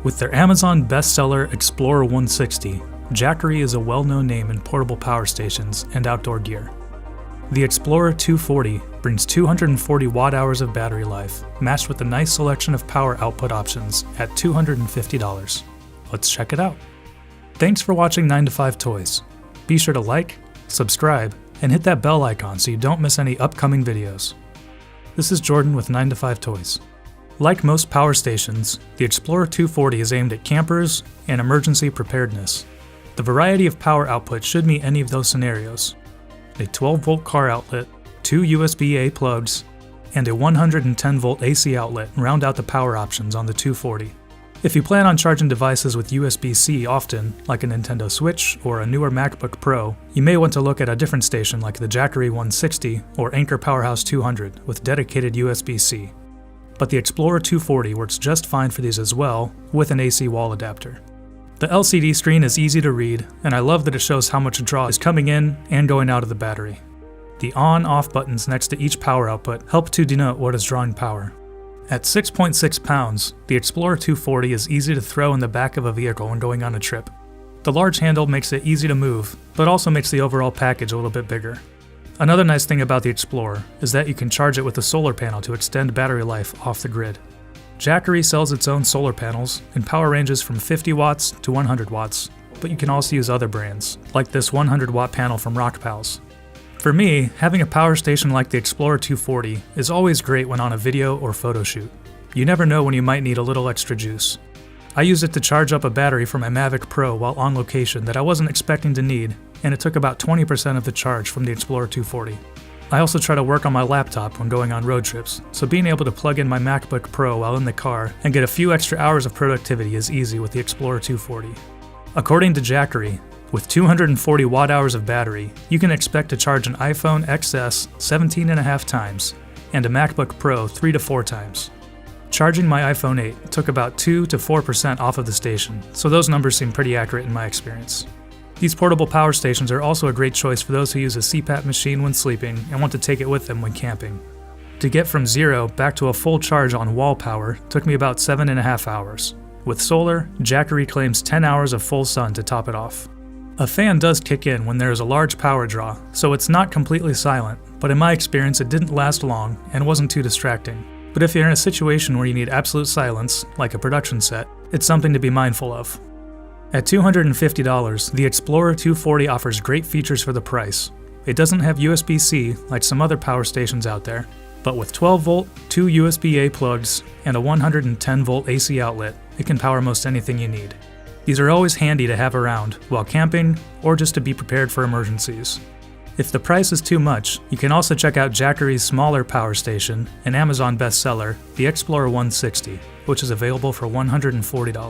With their Amazon bestseller Explorer 160, Jackery is a well-known name in portable power stations and outdoor gear. The Explorer 240 brings 240 watt-hours of battery life, matched with a nice selection of power output options at $250. Let's check it out. Thanks for watching 9 to 5 Toys. Be sure to like, subscribe, and hit that bell icon so you don't miss any upcoming videos. This is Jordan with 9 to 5 Toys. Like most power stations, the Explorer 240 is aimed at campers and emergency preparedness. The variety of power output should meet any of those scenarios. A 12-volt car outlet, 2 USB-A plugs, and a 110-volt AC outlet round out the power options on the 240. If you plan on charging devices with USB-C often, like a Nintendo Switch or a newer MacBook Pro, you may want to look at a different station like the Jackery 160 or Anker Powerhouse 200 with dedicated USB-C. But the Explorer 240 works just fine for these as well, with an AC wall adapter. The LCD screen is easy to read, and I love that it shows how much draw is coming in and going out of the battery. The on-off buttons next to each power output help to denote what is drawing power. At 6.6 pounds, the Explorer 240 is easy to throw in the back of a vehicle when going on a trip. The large handle makes it easy to move, but also makes the overall package a little bit bigger. Another nice thing about the Explorer is that you can charge it with a solar panel to extend battery life off the grid. Jackery sells its own solar panels in power ranges from 50 watts to 100 watts, but you can also use other brands, like this 100 watt panel from Rockpals. For me, having a power station like the Explorer 240 is always great when on a video or photo shoot. You never know when you might need a little extra juice. I use it to charge up a battery for my Mavic Pro while on location that I wasn't expecting to need, and it took about 20% of the charge from the Explorer 240. I also try to work on my laptop when going on road trips, so being able to plug in my MacBook Pro while in the car and get a few extra hours of productivity is easy with the Explorer 240. According to Jackery, with 240 watt-hours of battery, you can expect to charge an iPhone XS 17.5 times and a MacBook Pro 3 to 4 times. Charging my iPhone 8 took about 2 to 4% off of the station, so those numbers seem pretty accurate in my experience. These portable power stations are also a great choice for those who use a CPAP machine when sleeping and want to take it with them when camping. To get from 0 back to a full charge on wall power took me about 7.5 hours. With solar, Jackery claims 10 hours of full sun to top it off. A fan does kick in when there is a large power draw, so it's not completely silent, but in my experience it didn't last long and wasn't too distracting. But if you're in a situation where you need absolute silence, like a production set, it's something to be mindful of. At $250, the Explorer 240 offers great features for the price. It doesn't have USB-C like some other power stations out there, but with 12-volt, 2 USB-A plugs, and a 110-volt AC outlet, it can power most anything you need. These are always handy to have around while camping or just to be prepared for emergencies. If the price is too much, you can also check out Jackery's smaller power station, an Amazon bestseller, the Explorer 160, which is available for $140.